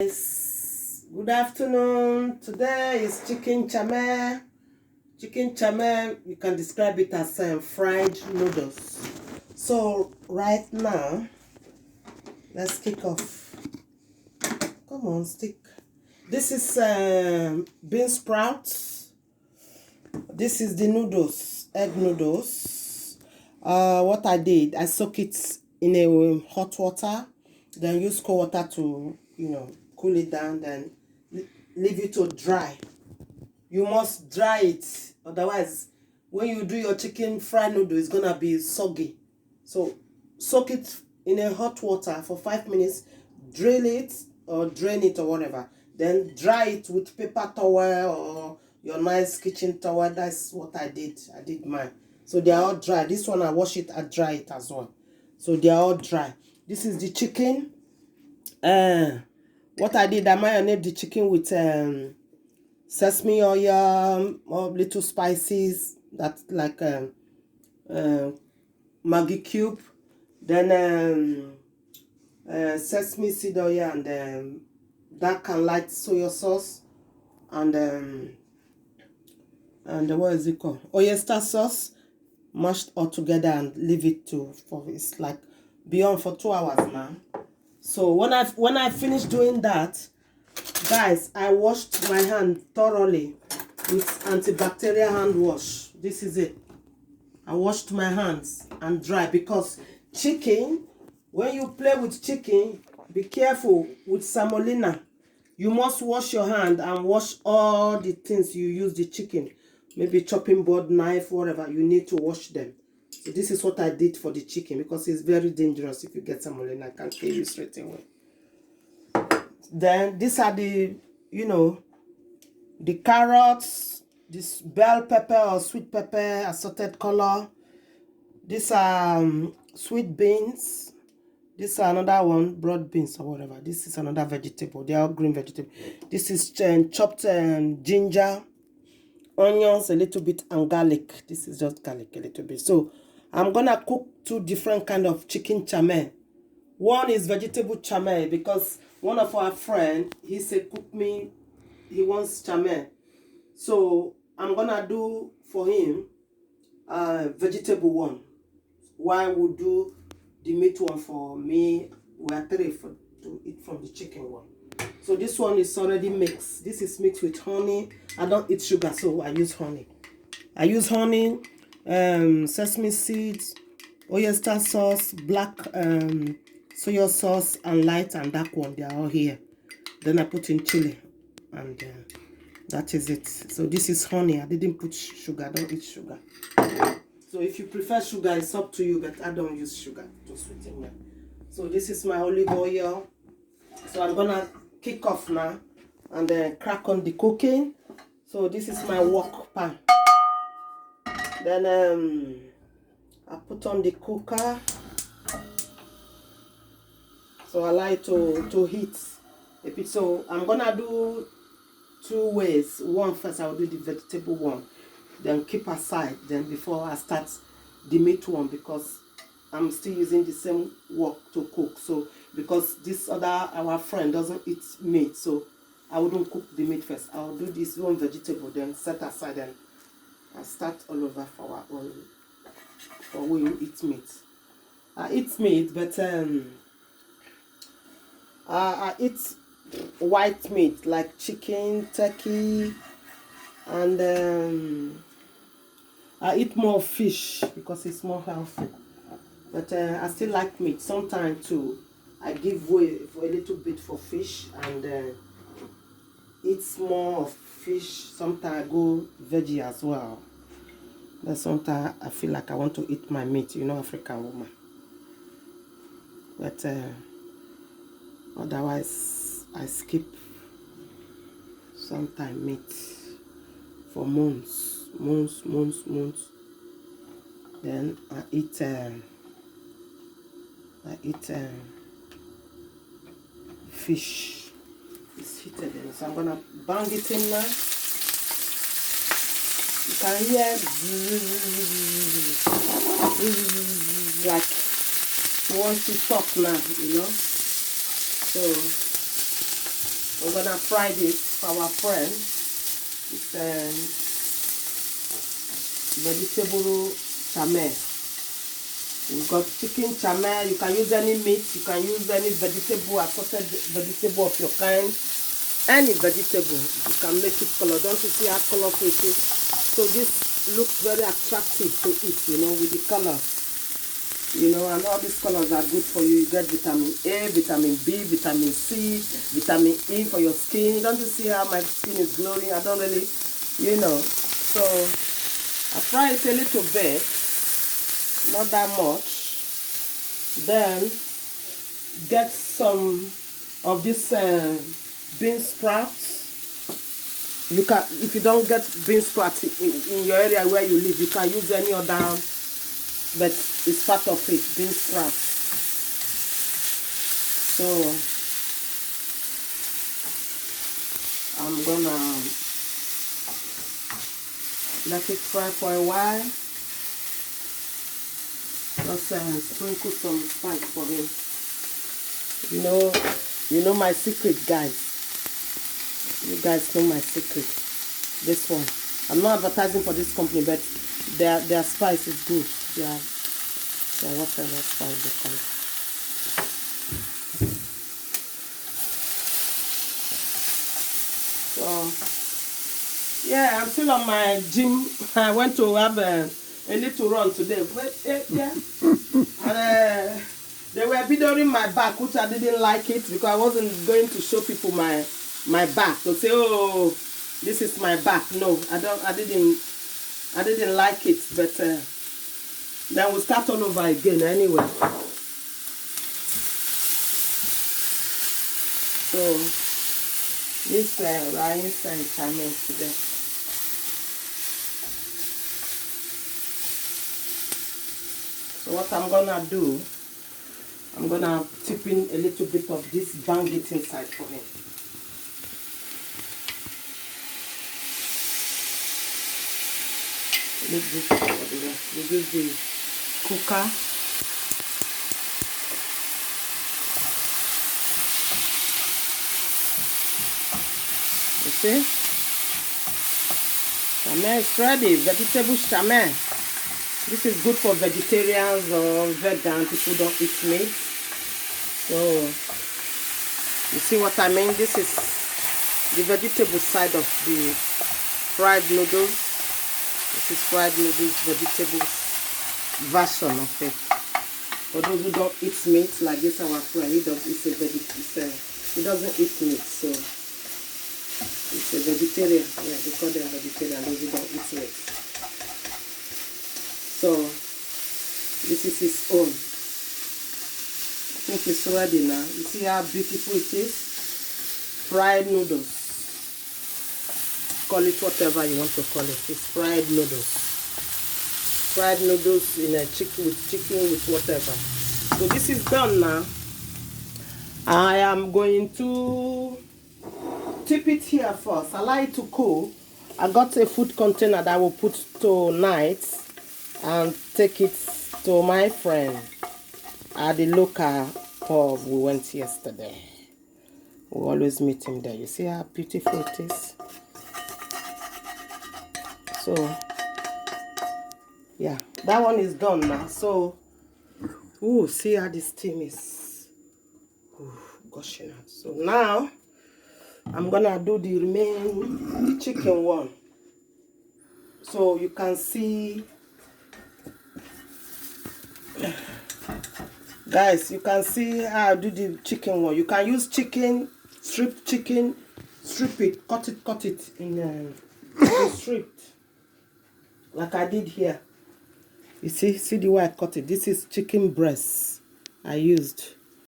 Yes, good afternoon. Today is chicken chame. Chicken chame, you can describe it as fried noodles. So right now, let's kick off. Come on, stick. This is bean sprouts. This is the noodles, egg noodles. What I did, I soak it in a hot water, then use cold water to, cool it down, then leave it to dry. You must dry it, otherwise when you do your chicken fried noodle, it's gonna be soggy. So soak it in a hot water for 5 minutes, drill it or drain it or whatever, then dry it with paper towel or your nice kitchen towel. That's what I did mine. So they are all dry. This one I wash it, I dry it as well, so they are all dry. This is the chicken. What I did, I marinated the chicken with sesame oil, or little spices, that like Maggi cube, then sesame seed oil, and dark and light soy sauce, and what is it called, oyster sauce, mashed all together and leave it for it's like beyond for 2 hours now. So when I finished doing that, guys, I washed my hand thoroughly with antibacterial hand wash. This is it. I washed my hands and dry, because chicken, when you play with chicken, be careful with salmonella. You must wash your hand and wash all the things you use the chicken. Maybe chopping board, knife, whatever. You need to wash them. So this is what I did for the chicken, because it's very dangerous. If you get salmonella, I can kill you straight away. Then these are the carrots, this bell pepper or sweet pepper, assorted color. These are sweet beans. This is another one, broad beans or whatever. This is another vegetable. They are all green vegetable. This is chopped ginger, onions a little bit, and garlic. This is just garlic a little bit. So I'm gonna cook 2 different kind of chicken chame. One is vegetable chame, because one of our friend, he said cook me, he wants chame. So I'm gonna do for him vegetable one, while we'll do the meat one for me. We are 3 to eat from the chicken one. So this one is already mixed. This is mixed with honey. I don't eat sugar, so I use honey. I use honey, sesame seeds, oyster sauce, black soy sauce, and light and dark one. They are all here. Then I put in chili, and that is it. So this is honey. I didn't put sugar. I don't eat sugar. So if you prefer sugar, it's up to you, but I don't use sugar to sweeten it. So this is my olive oil. So I'm gonna kick off now and then crack on the cooking. So this is my wok pan. Then I put on the cooker. So I like to heat a bit. So I'm gonna do 2 ways. One, first I'll do the vegetable one, then keep aside, then before I start the meat one, because I'm still using the same wok to cook. So because this other our friend doesn't eat meat, so I wouldn't cook the meat first. I'll do this one vegetable, then set aside, and I'll start all over for our own, for we who eat meat. I eat meat, but I eat white meat like chicken, turkey, and I eat more fish because it's more healthy. But I still like meat. Sometimes too, I give way for a little bit for fish, and eat more of fish. Sometimes I go veggie as well. But sometimes I feel like I want to eat my meat, African woman. But otherwise, I skip sometimes meat for months. Then I eat fish. It's heated in, so I'm gonna bang it in now. You can hear like you want to talk now, So We're gonna fry this for our friend. It's vegetable chame. We've got chicken chame. You can use any meat. You can use any vegetable, assorted vegetable of your kind. Any vegetable. You can make it color. Don't you see how colorful it is? So this looks very attractive to eat, you know, with the colors. You know, and all these colors are good for you. You get vitamin A, vitamin B, vitamin C, vitamin E for your skin. Don't you see how my skin is glowing? I don't really, you know. So I fry it a little bit, not that much. Then get some of this bean sprouts. You can, if you don't get bean sprouts in your area where you live, you can use any other, but it's part of it, bean sprouts. So I'm gonna let it fry for a while. Just sprinkle some spice for him. You know my secret, guys. You guys know my secret. This one. I'm not advertising for this company, but their spice is good. Their whatever spice they call it. So yeah, I'm still on my gym. I went to have a little run today. But, yeah. And they were videoing my back, which I didn't like it because I wasn't going to show people my back. To say, oh, this is my back. No, I didn't like it. But then we'll start all over again anyway. So this rice and chame today. So what I'm gonna do, I'm gonna tip in a little bit of this bang it inside for him. Leave this for the rest. We use the cooker. You see? Chame is ready. Vegetable chame. This is good for vegetarians or vegan, people don't eat meat. So, you see what I mean? This is the vegetable side of the fried noodles. This is fried noodles, vegetables version of it. For those who don't eat meat, like this our friend, he doesn't eat meat, so it's a vegetarian. Yeah, they call them vegetarian, those who don't eat meat. So this is his own. I think it's ready now. You see how beautiful it is? Fried noodles. Call it whatever you want to call it. It's fried noodles. Fried noodles in a chicken with whatever. So this is done now. I am going to tip it here first. Allow it to cool. I got a food container that I will put tonight and take it to my friend at the local pub we went yesterday. We always meet him there. You see how beautiful it is? So yeah, that one is done now. So see how this steam is gushing out. So now I'm gonna do the remaining chicken one. So you can see, guys, you can see how I do the chicken one. You can use chicken, strip it, cut it in stripped, like I did here. You see the way I cut it. This is chicken breast I used.